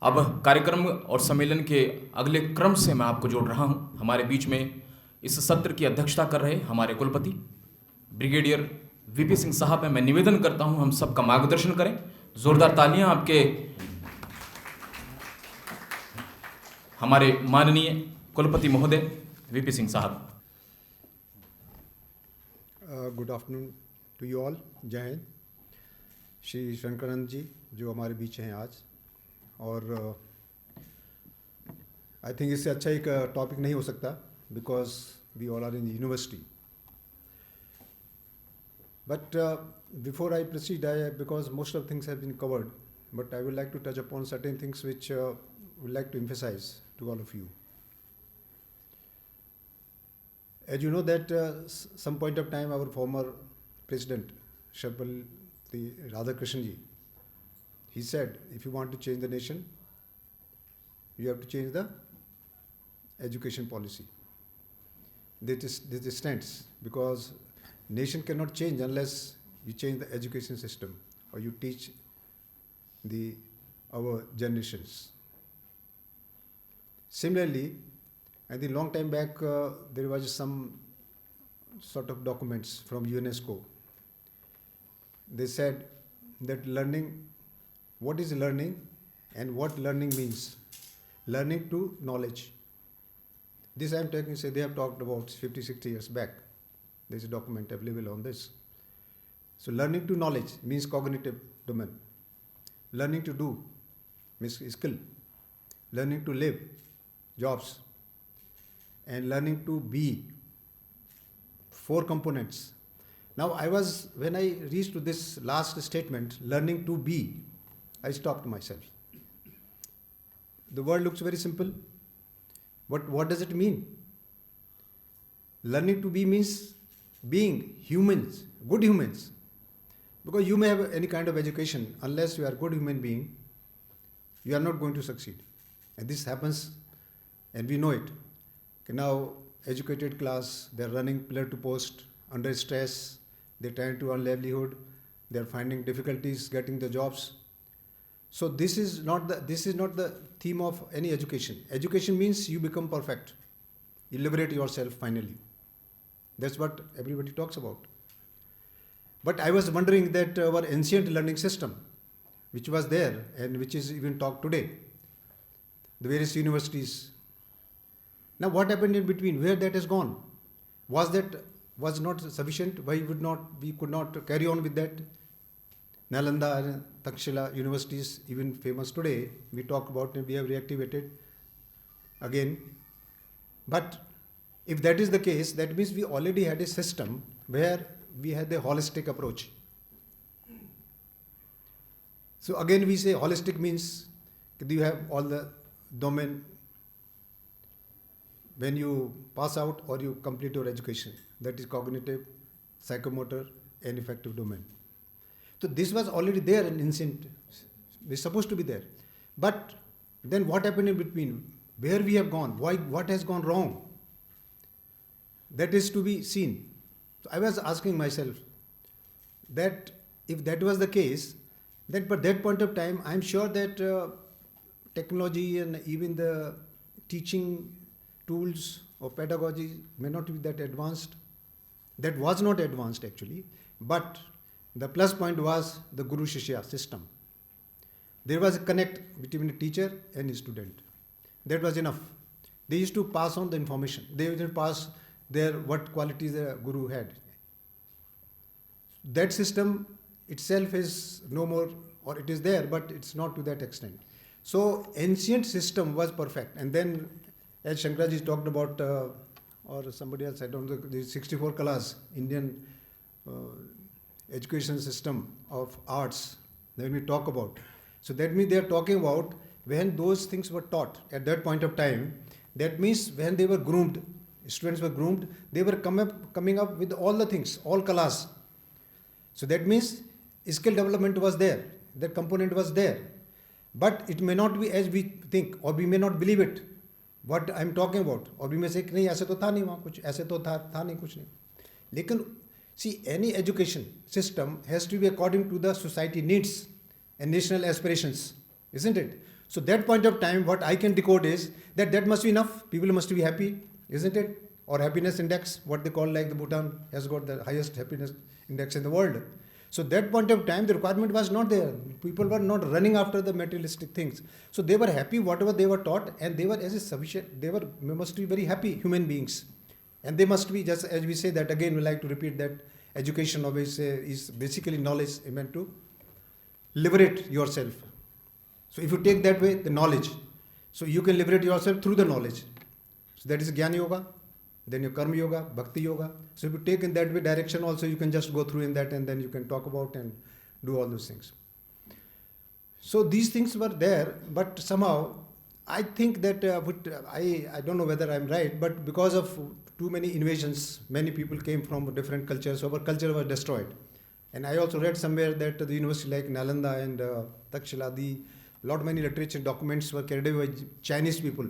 अब कार्यक्रम और सम्मेलन के अगले क्रम से मैं आपको जोड़ रहा हूं। हमारे बीच में इस सत्र की अध्यक्षता कर रहे हमारे कुलपति ब्रिगेडियर वीपी सिंह साहब हैं। मैं निवेदन करता हूं हम सबका मार्गदर्शन करें। जोरदार तालियां आपके हमारे माननीय कुलपति महोदय VP Singh sahab. Good afternoon to you all. Jai Hind. Shri Shankaranand जी जो हमारे बीच हैं आज, और आई थिंक इससे अच्छा एक टॉपिक नहीं हो सकता because we all are in university. But before I proceed, because most of things have been covered, but I would like to touch upon certain things which would like to emphasize to all of you. As you know that some point of time our former president Sarvapalli Radhakrishnan ji, he said if you want to change the nation you have to change the education policy. This stands because nation cannot change unless you change the education system or you teach our generations. Similarly, I think long time back there was some sort of documents from UNESCO. They said that learning, what is learning and what learning means. Learning to knowledge. This I am talking, say they have talked about 50-60 years back. There is a document available on this. So learning to knowledge means cognitive domain. Learning to do means skill. Learning to live, jobs. And learning to be, 4 components. Now when I reached to this last statement, learning to be, I stopped myself. The word looks very simple, but what does it mean? Learning to be means being humans, good humans. Because you may have any kind of education, unless you are a good human being, you are not going to succeed. And this happens, and we know it. Now, educated class, they are running pillar to post, under stress, they are trying to earn livelihood, they are finding difficulties getting the jobs. So this is not the theme of any education. Education means you become perfect, you liberate yourself finally. That's what everybody talks about. But I was wondering that our ancient learning system, which was there and which is even talked today, the various universities. Now what happened in between? Where that has gone? Was not sufficient? Why we could not carry on with that? Nalanda and Takshila universities, even famous today, we talk about it, we have reactivated again. But if that is the case, that means we already had a system where we had a holistic approach. So again we say holistic means that you have all the domain when you pass out or you complete your education. That is cognitive, psychomotor and affective domain. So this was already there in ancient, it's supposed to be there. But then what happened in between? Where we have gone? Why? What has gone wrong? That is to be seen. So I was asking myself that if that was the case, then at that point of time, I am sure that technology and even the teaching tools or pedagogy may not be that advanced. That was not advanced actually, but the plus point was the Guru Shishya system. There was a connect between the teacher and the student. That was enough. They used to pass on the information. They would pass what qualities the Guru had. That system itself is no more, or it is there, but it's not to that extent. So ancient system was perfect. And then as Shankaraji talked about, or somebody else, I don't know, the 64 Kalas, Indian education system of arts, when we talk about. So that means they are talking about when those things were taught at that point of time. That means when they were groomed, students were groomed, they were coming up with all the things, all Kalas. So that means skill development was there, that component was there. But it may not be as we think, or we may not believe it, what I am talking about. Or we may say, नहीं ऐसे तो था नहीं वहाँ कुछ, ऐसे तो था नहीं कुछ नहीं. लेकिन see, any education system has to be according to the society needs and national aspirations, isn't it? So that point of time, what I can decode is that must be enough. People must be happy, isn't it? Or happiness index, what they call, like the Bhutan has got the highest happiness index in the world. So that point of time, the requirement was not there. People were not running after the materialistic things. So they were happy, whatever they were taught, and they were as a sufficient, they must be very happy human beings. And they must be, just as we say that, again, we like to repeat that education always is basically knowledge meant to liberate yourself. So if you take that way, the knowledge. So you can liberate yourself through the knowledge. So that is Jnana Yoga, then your Karma Yoga, Bhakti Yoga. So if you take in that way direction also, you can just go through in that and then you can talk about and do all those things. So these things were there, but somehow I think that I don't know whether I'm right, but because of too many invasions, many people came from different cultures, so our culture was destroyed. And I also read somewhere that the university like Nalanda and Takshila, many literature documents were carried away by Chinese people.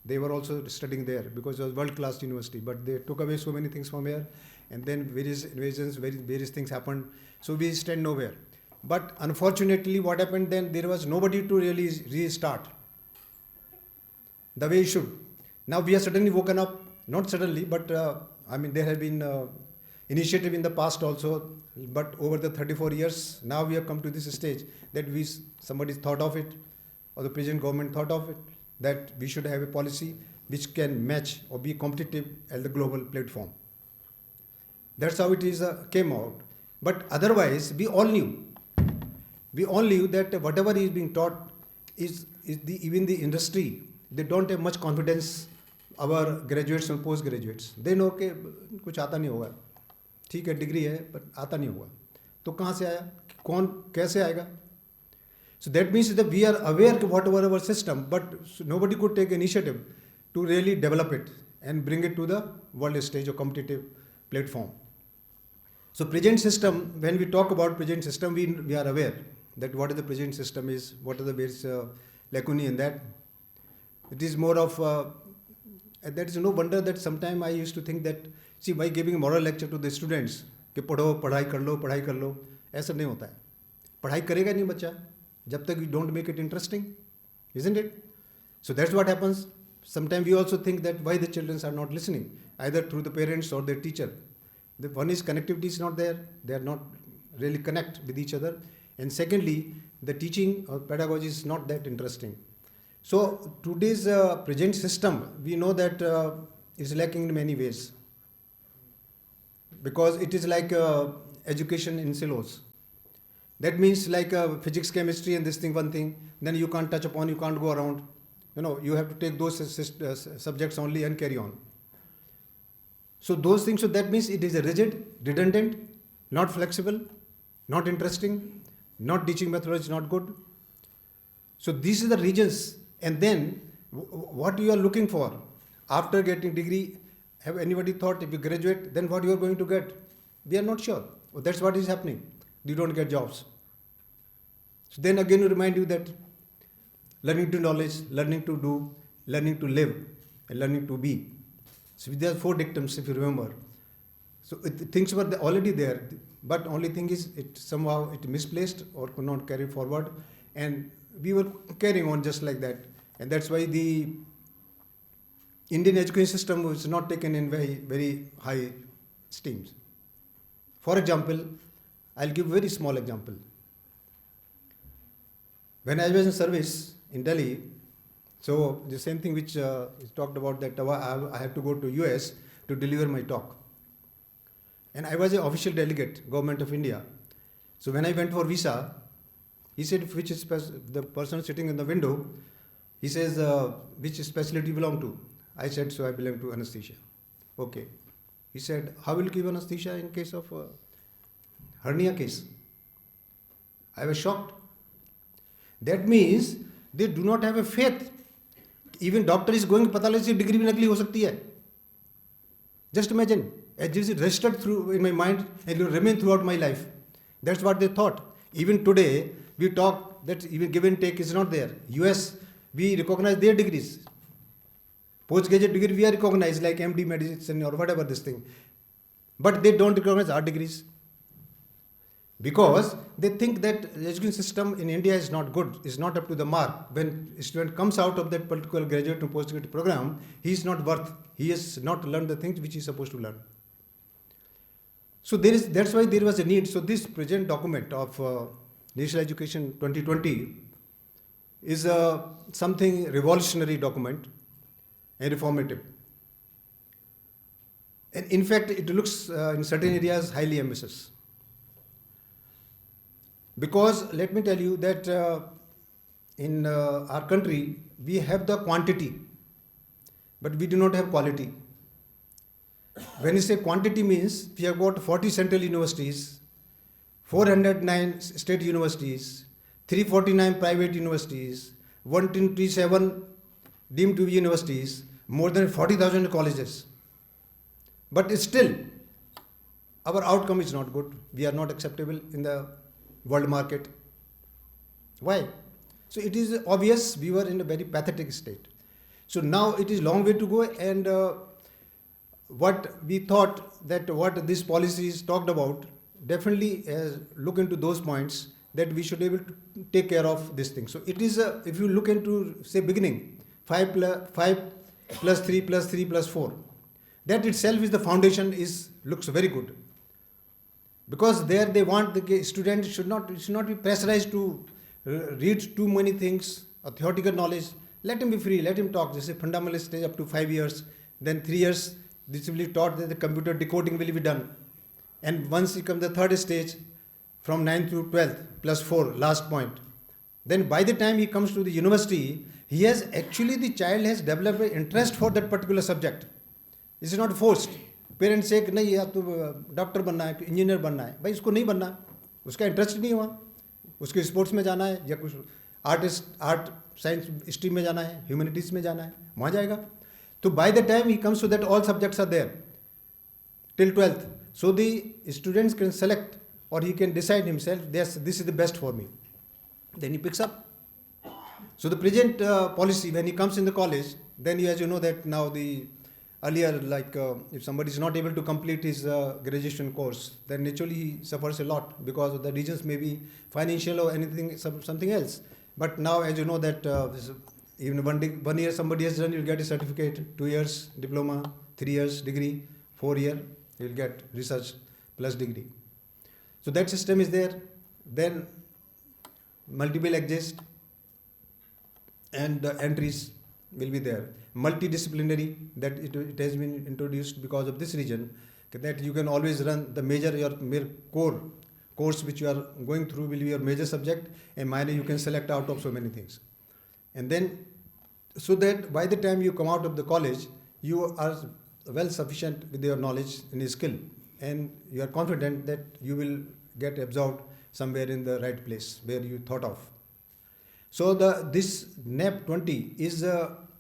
They were also studying there because it was world-class university, but they took away so many things from here, and then various invasions, various things happened. So we stand nowhere. But unfortunately, what happened then, there was nobody to really restart the way it should. Now we are suddenly woken up, not suddenly, but there have been initiative in the past also, but over the 34 years, now we have come to this stage that somebody thought of it, or the present government thought of it, that we should have a policy which can match or be competitive at the global platform. That's how it is came out. But otherwise, we all knew that whatever is being taught is even the industry, they don't have much confidence. Our graduates and postgraduates, they know कि कुछ आता नहीं होगा, ठीक है degree है पर आता नहीं होगा, तो कहाँ से आया, कौन कैसे आएगा? So that means that we are aware of whatever our system, but nobody could take initiative to really develop it and bring it to the world stage or competitive platform. So present system, when we talk about present system, we are aware that what is the present system is, what are the various lacunae in that. It is more of, that is no wonder that sometime I used to think that, see, by giving a moral lecture to the students, कि पढ़ो, पढ़ाई कर लो, ऐसा नहीं होता है. पढ़ाई करेगा नहीं बच्चा जब तक you don't make it interesting, isn't it? So that's what happens. Sometimes we also think that why the children are not listening, either through the parents or their teacher. The one is connectivity is not there, they are not really connect with each other. And secondly, the teaching or pedagogy is not that interesting. So today's present system, we know that is lacking in many ways, because it is like education in silos. That means like physics, chemistry and this thing, one thing, then you can't touch upon, you can't go around. You have to take those subjects only and carry on. So those things, so that means it is a rigid, redundant, not flexible, not interesting, not teaching methodology is not good. So these are the regions. And then what you are looking for after getting degree, have anybody thought if you graduate, then what you are going to get? We are not sure. Well, that's what is happening. You don't get jobs. So then again, we remind you that learning to knowledge, learning to do, learning to live, and learning to be. So there are 4 dictums, if you remember. So things were already there, but only thing is it somehow it misplaced or could not carry forward, and we were carrying on just like that. And that's why the Indian education system was not taken in very, very high esteems. For example, I'll give a very small example. When I was in service in Delhi, so the same thing which is talked about, that I have to go to US to deliver my talk. And I was an official delegate, Government of India. So when I went for visa, he said, which is the person sitting in the window, he says, which specialty you belong to? I said, so I belong to anesthesia. Okay. He said, how will you give anesthesia in case of hernia case? I was shocked. That means they do not have a faith. Even doctor is going, पता लगे degree भी नकली हो सकती है. Just imagine, it is registered through in my mind and will remain throughout my life. That's what they thought. Even today, we talk that even give and take is not there. US, we recognize their degrees. Postgraduate degree, we are recognized like MD medicine or whatever this thing. But they don't recognize our degrees. because they think that the education system in India is not good, is not up to the mark. When a student comes out of that particular graduate and postgraduate program, he is not worth, he has not learned the things which he is supposed to learn. So that's why there was a need. So this present document of National Education 2020 is something revolutionary document and reformative. And in fact, it looks in certain areas highly ambitious. Because let me tell you that in our country, we have the quantity, but we do not have quality. When you say quantity means, we have got 40 central universities, 409 state universities, 349 private universities, 127 deemed to be universities, more than 40,000 colleges. But still, our outcome is not good. We are not acceptable in the world market. Why? So it is obvious we were in a very pathetic state. So now it is long way to go, and what we thought that what this policy is talked about, definitely look into those points that we should be able to take care of this thing. So it is, if you look into, say, beginning, 5 plus 3 plus 3 plus 4, that itself is the foundation, looks very good. Because there they want the student should not be pressurized to read too many things, a theoretical knowledge. Let him be free, let him talk. This is a fundamental stage up to 5 years. Then 3 years, this will be taught that the computer decoding will be done. And once he comes the third stage, from 9th to 12th, plus 4, last point. Then by the time he comes to the university, the child has developed an interest for that particular subject. It is not forced. Parents से कि नहीं, आप तो doctor बनना है, engineer बनना है, भाई उसको नहीं बनना, उसका इंटरेस्ट नहीं हुआ, उसको स्पोर्ट्स में जाना है या कुछ आर्ट साइंस स्ट्रीम में जाना है, ह्यूमैनिटीज़ में जाना है, वहाँ जाएगा. तो by the time he comes to that all subjects are there till 12th. So the students can select, or he can decide himself, yes, this is the best for me. Then he picks up. So the present policy, when he comes in the college, then as you know that now earlier, like if somebody is not able to complete his graduation course, then naturally he suffers a lot because of the reasons, maybe financial or anything, something else. But now, as you know that even 1 year somebody has done, you'll get a certificate, 2 years diploma, 3 years degree, 4 year you'll get research plus degree. So that system is there. Then multiple exist, and the entries will be there. Multidisciplinary, that it has been introduced because of this reason, that you can always run the your core course which you are going through will be your major subject, and minor you can select out of so many things. And then, so that by the time you come out of the college, you are well sufficient with your knowledge and skill, and you are confident that you will get absorbed somewhere in the right place where you thought of. So this NAP 20 is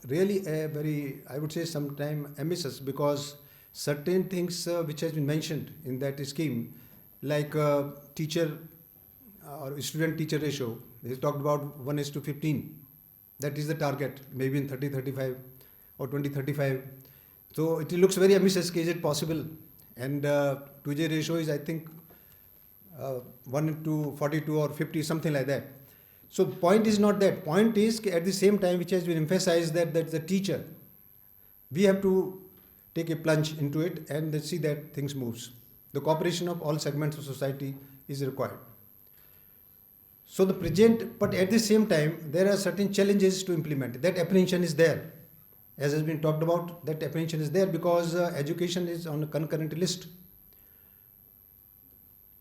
really a very, I would say, sometime ambitious, because certain things which has been mentioned in that scheme, like teacher or student-teacher ratio, they talked about 1:15. That is the target, maybe in 30-35 or 20-35. So it looks very ambitious. Is it possible? And 2J ratio is, I think, 1:42 or 50, something like that. So the point is not that. Point is, at the same time, which has been emphasized, that the teacher, we have to take a plunge into it and see that things moves. The cooperation of all segments of society is required. So the present, but at the same time, there are certain challenges to implement. That apprehension is there. As has been talked about, that apprehension is there because education is on a concurrent list.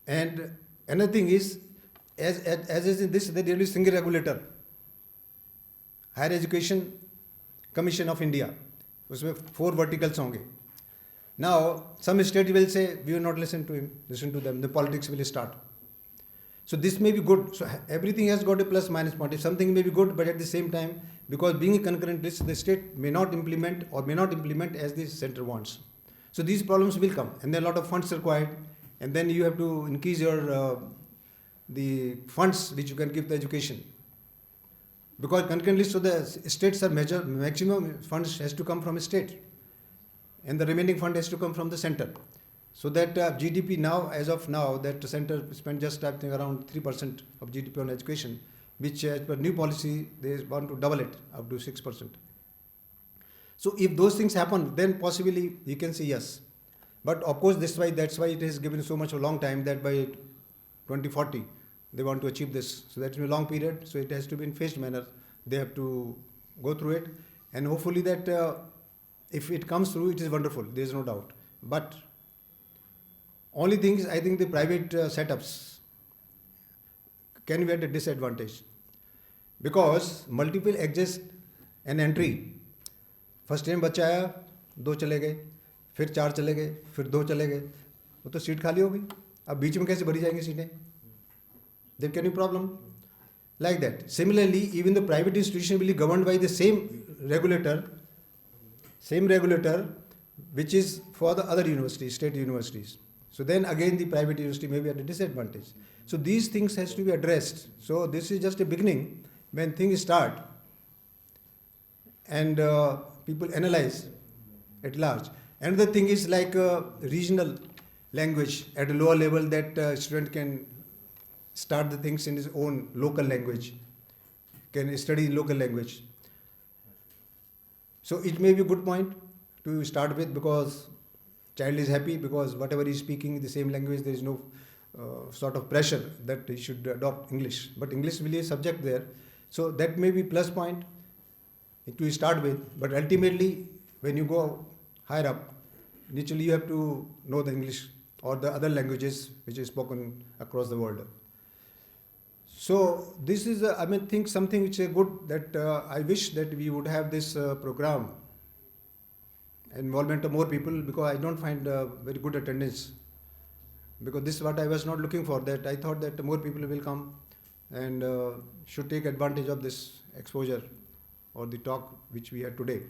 And another thing is, as is in this, there is single regulator, Higher Education Commission of India. उसमें 4 verticals होंगे. Now, some state will say, we will not listen to them, the politics will start. So this may be good. So everything has got a plus minus point. If something may be good, but at the same time, because being a concurrent list, the state may not implement or may not implement as the center wants. So these problems will come, and there are a lot of funds required, and then you have to increase your the funds which you can give the education. Because concurrent list, so the states are maximum funds has to come from a state, and the remaining fund has to come from the center. So that GDP now, as of now, that center spend just I think around 3% of GDP on education, which as per new policy they want to double it up to 6%. So if those things happen, then possibly you can say yes. But of course, that's why it has given so much a long time that by 2040 they want to achieve this. So that's a long period. So it has to be in phased manner. They have to go through it, and hopefully that if it comes through, it is wonderful. There is no doubt. But only thing is, I think the private setups can be at a disadvantage because multiple exits and entry. First time बच्चा आया, 2 चले गए, फिर 4 चले गए, फिर 2 चले गए, वो तो सीट खाली हो गई. अब बीच में कैसे भरी जाएंगी सीटें? There can be problem like that. Similarly, even the private institution will be governed by the same regulator which is for the other universities, state universities. So then again the private university may be at a disadvantage. So these things has to be addressed. So this is just a beginning when things start and people analyze at large. Another thing is like regional language at a lower level that student can start the things in his own local language, can study local language. So it may be a good point to start with because child is happy because whatever he is speaking the same language, there is no sort of pressure that he should adopt English. But English will be a subject there. So that may be plus point to start with. But ultimately, when you go higher up, naturally you have to know the English or the other languages which is spoken across the world. So this is, think something which is good that I wish that we would have this program, involvement of more people, because I don't find very good attendance. Because this is what I was not looking for, that I thought that more people will come and should take advantage of this exposure or the talk which we had today.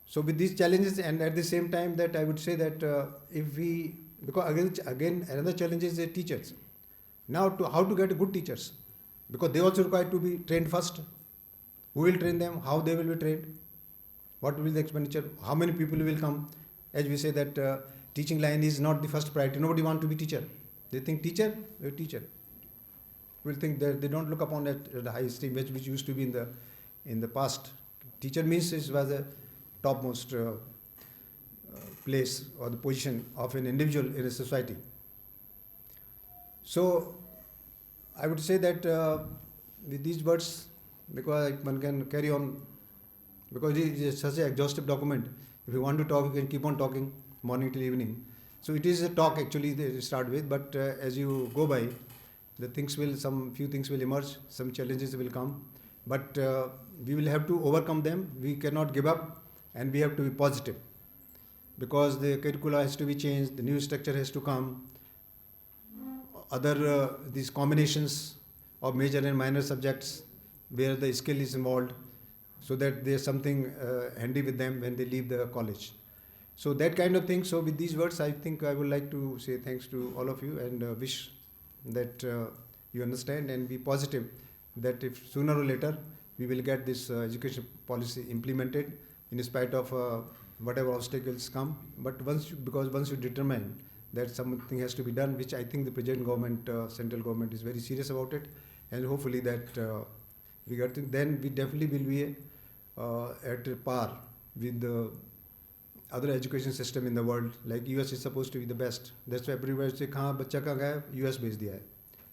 So with these challenges, and at the same time that I would say that if we, because again another challenge is the teachers. Now how to get good teachers, because they also require to be trained first. Who will train them? How they will be trained? What will be the expenditure? How many people will come? As we say that teaching line is not the first priority. Nobody wants to be teacher. They think teacher, a teacher. Will think that they don't look upon that at the high esteem which used to be in the past. Teacher means it was a topmost place or the position of an individual in a society. So I would say that with these words, because one can carry on, because it is such an exhaustive document. If you want to talk, you can keep on talking morning till evening. So it is a talk actually they start with, but as you go by, the things will, some few things will emerge, some challenges will come, but we will have to overcome them. We cannot give up, and we have to be positive, because the curricula has to be changed, the new structure has to come, other these combinations of major and minor subjects where the skill is involved, so that there's something handy with them when they leave the college. So that kind of thing. So with these words, I think I would like to say thanks to all of you and wish that you understand and be positive that if sooner or later we will get this education policy implemented in spite of whatever obstacles come. But once you determine that something has to be done, which I think the present government, central government is very serious about it, and hopefully that we get it, then we definitely will be at a par with the other education system in the world. Like US is supposed to be the best. That's why everybody say, "Kahan bachcha kahan gaya? US भेज दिया है."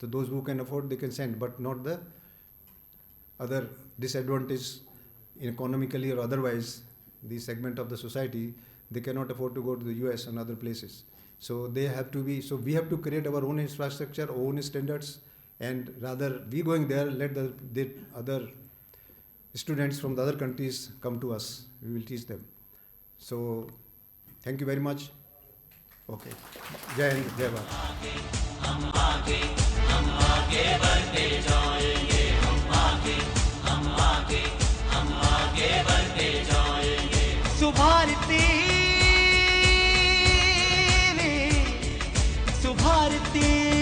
So those who can afford, they can send, but not the other disadvantaged economically or otherwise, the segment of the society, they cannot afford to go to the US and other places. So they have to be, so we have to create our own infrastructure, own standards, and rather we going there, let the other students from the other countries come to us. We will teach them. So thank you very much. Okay. Jai Hind, Jai Bharat. Subharti